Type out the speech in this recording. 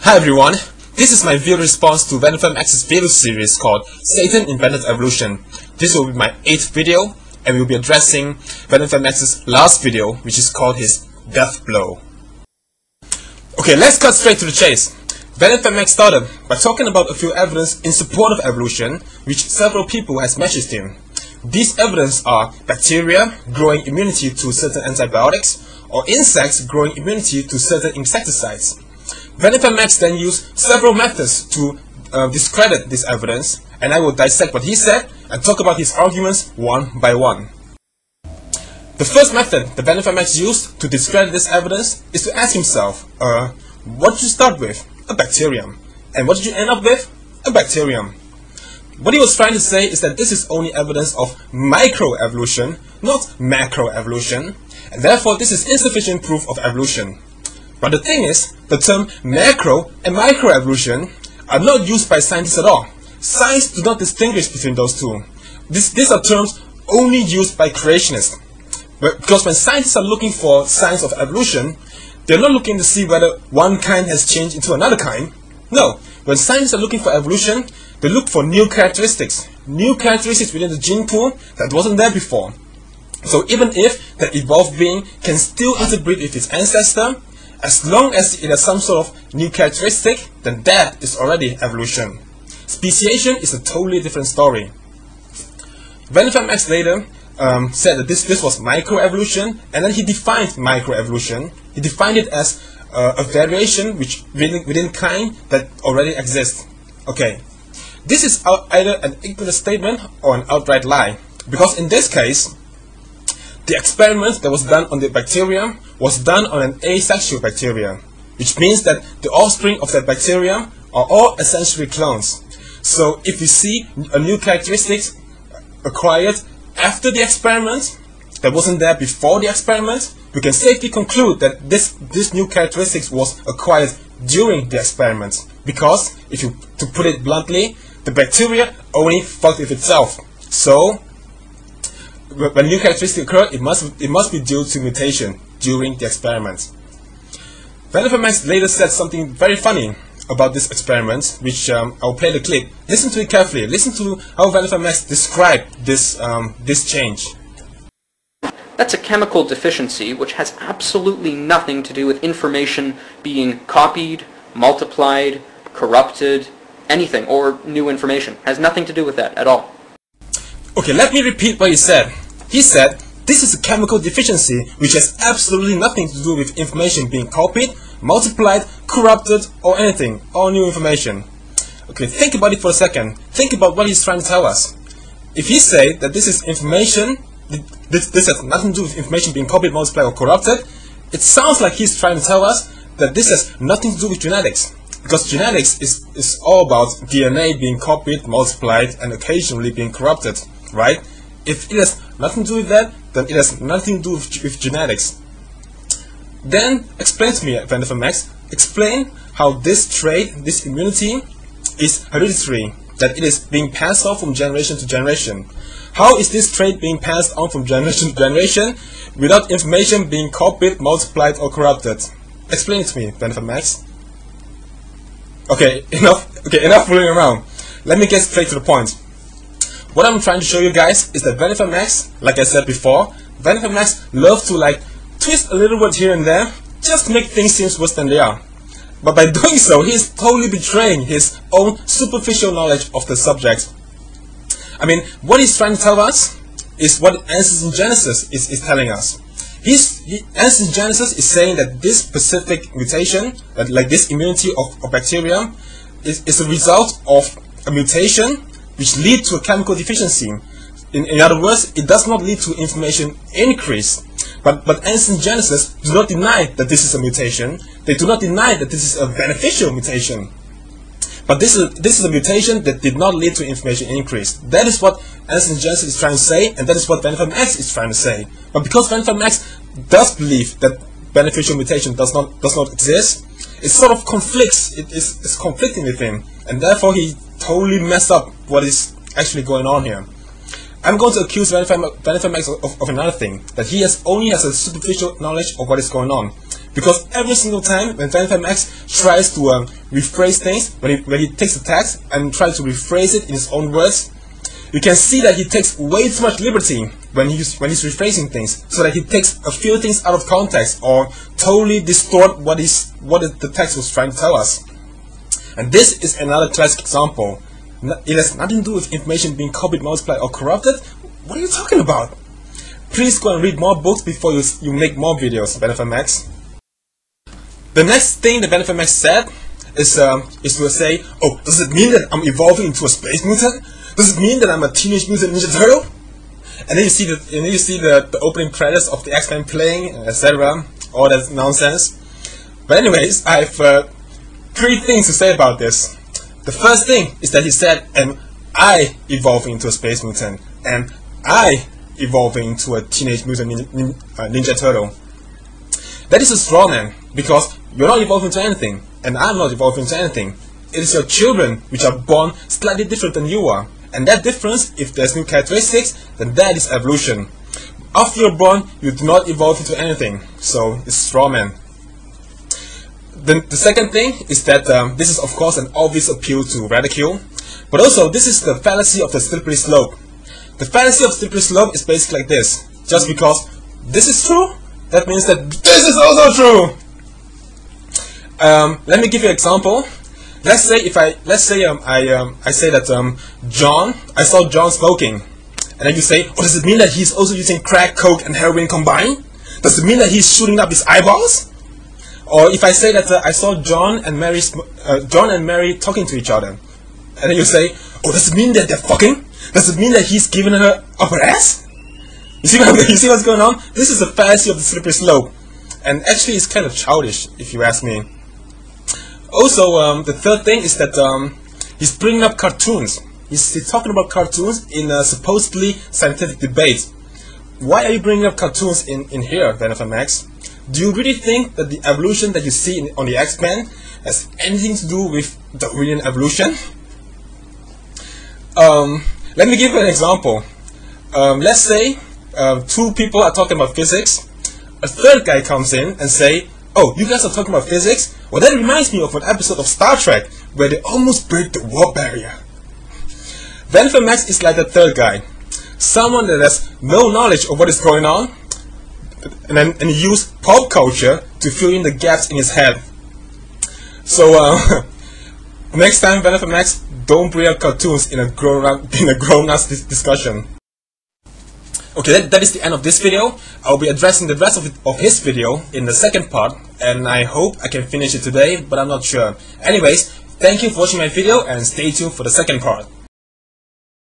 Hi everyone, this is my video response to VenomFangX's video series called Satan Invented Evolution. This will be my 8th video, and we will be addressing VenomFangX's last video, which is called his death blow. Okay, let's cut straight to the chase. VenomFangX started by talking about a few evidence in support of evolution, which several people has messaged him. These evidence are bacteria growing immunity to certain antibiotics, or insects growing immunity to certain insecticides. VenomFangX then used several methods to discredit this evidence, and I will dissect what he said and talk about his arguments one by one. The first method that VenomFangX used to discredit this evidence is to ask himself, what did you start with? A bacterium. And what did you end up with? A bacterium. What he was trying to say is that this is only evidence of microevolution, not macroevolution, and therefore this is insufficient proof of evolution. But the thing is, the term macro and microevolution are not used by scientists at all. Science do not distinguish between those two. These are terms only used by creationists. Because when scientists are looking for signs of evolution, they're not looking to see whether one kind has changed into another kind. No, when scientists are looking for evolution, they look for new characteristics within the gene pool that wasn't there before. So even if the evolved being can still interbreed with its ancestor, as long as it has some sort of new characteristic, then that is already evolution. Speciation is a totally different story. VenomFangX later said that this was microevolution, and then he defined microevolution. He defined it as a variation within kind that already exists. Okay, this is either an ignorant statement or an outright lie, because in this case, the experiment that was done on the bacterium was done on an asexual bacterium, which means that the offspring of that bacterium are all essentially clones. So if we see a new characteristic acquired after the experiment that wasn't there before the experiment, we can safely conclude that this new characteristic was acquired during the experiment, because, to put it bluntly, the bacteria only fucked with itself. So when new characteristics occur, it must be due to mutation during the experiment. VenomFangX later said something very funny about this experiment, which I'll play the clip. Listen to it carefully. Listen to how VenomFangX described this change. That's a chemical deficiency which has absolutely nothing to do with information being copied, multiplied, corrupted, anything, or new information. Has nothing to do with that at all. Okay, let me repeat what he said. He said, this is a chemical deficiency which has absolutely nothing to do with information being copied, multiplied, corrupted, or anything, all new information. Okay, think about it for a second. Think about what he's trying to tell us. If he said that this is information, this has nothing to do with information being copied, multiplied, or corrupted, it sounds like he's trying to tell us that this has nothing to do with genetics. Because genetics is all about DNA being copied, multiplied, and occasionally being corrupted, right? If it has nothing to do with that, then it has nothing to do with genetics. Then explain to me, VenomFangX, explain how this trait, this immunity, is hereditary, that it is being passed on from generation to generation. How is this trait being passed on from generation to generation without information being copied, multiplied, or corrupted? Explain it to me, VenomFangX. Okay, enough fooling around. Let me get straight to the point. What I'm trying to show you guys is that VenomFangX, like I said before, VenomFangX loves to twist a little bit here and there, just to make things seem worse than they are. But by doing so, he's totally betraying his own superficial knowledge of the subject. I mean, what he's trying to tell us is what Answers in Genesis is telling us. Answers in Genesis is saying that this specific mutation, like this immunity of bacteria, is a result of a mutation which leads to a chemical deficiency. In other words, it does not lead to information increase. But Answers in Genesis do not deny that this is a mutation. They do not deny that this is a beneficial mutation. But this is a mutation that did not lead to information increase. That is what Answers in Genesis is trying to say, and that is what VenomFangX is trying to say. But because VenomFangX does believe that beneficial mutation does not exist, it sort of conflicts. It's conflicting with him, and therefore he totally messed up what is actually going on here. I'm going to accuse VenomFangX of another thing, that he only has a superficial knowledge of what is going on. Because every single time when VenomFangX tries to rephrase things, when he takes the text and tries to rephrase it in his own words, you can see that he takes way too much liberty when he's rephrasing things, so that he takes a few things out of context or totally distort what the text was trying to tell us. And this is another classic example. It has nothing to do with information being copied, multiplied, or corrupted. What are you talking about? Please go and read more books before you make more videos, VenomFangX. The next thing that VenomFangX said is to say, oh, does it mean that I'm evolving into a space mutant? Does it mean that I'm a Teenage Mutant Ninja Turtle? And then you see the opening credits of the X-Men playing, etc. All that nonsense. But anyways, I have 3 things to say about this. The first thing is that he said, "Am I evolving into a space mutant? And I evolving into a Teenage Mutant Ninja Turtle?" That is a straw man, because you're not evolving into anything, and I'm not evolving into anything. It is your children which are born slightly different than you are. And that difference, if there's new characteristics, then that is evolution. After you're born, you do not evolve into anything. So, it's straw man. The second thing is that this is of course an obvious appeal to ridicule. But also, this is the fallacy of the slippery slope. The fallacy of slippery slope is basically like this. Just because this is true, that means that this is also true. Let me give you an example. Let's say I say that I saw John smoking, and then you say, oh, does it mean that he's also using crack, coke, and heroin combined? Does it mean that he's shooting up his eyeballs? Or if I say that I saw John and Mary talking to each other, and then you say, oh, does it mean that they're fucking? Does it mean that he's giving her upper ass? You see what's going on? This is the fallacy of the slippery slope, and actually it's kind of childish, if you ask me. Also, the third thing is that he's bringing up cartoons. He's talking about cartoons in a supposedly scientific debate. Why are you bringing up cartoons in here, VenomFangX? Do you really think that the evolution that you see on the X-Men has anything to do with Darwinian evolution? Let me give you an example. Let's say 2 people are talking about physics. A third guy comes in and say, oh, you guys are talking about physics? Well, that reminds me of an episode of Star Trek where they almost break the warp barrier. VenomFangX is like the third guy. Someone that has no knowledge of what is going on and use pop culture to fill in the gaps in his head. So, next time, VenomFangX, don't bring up cartoons in a grown-up discussion. Okay, that is the end of this video. I'll be addressing the rest of his video in the second part, and I hope I can finish it today, but I'm not sure. Anyways, thank you for watching my video, and stay tuned for the second part.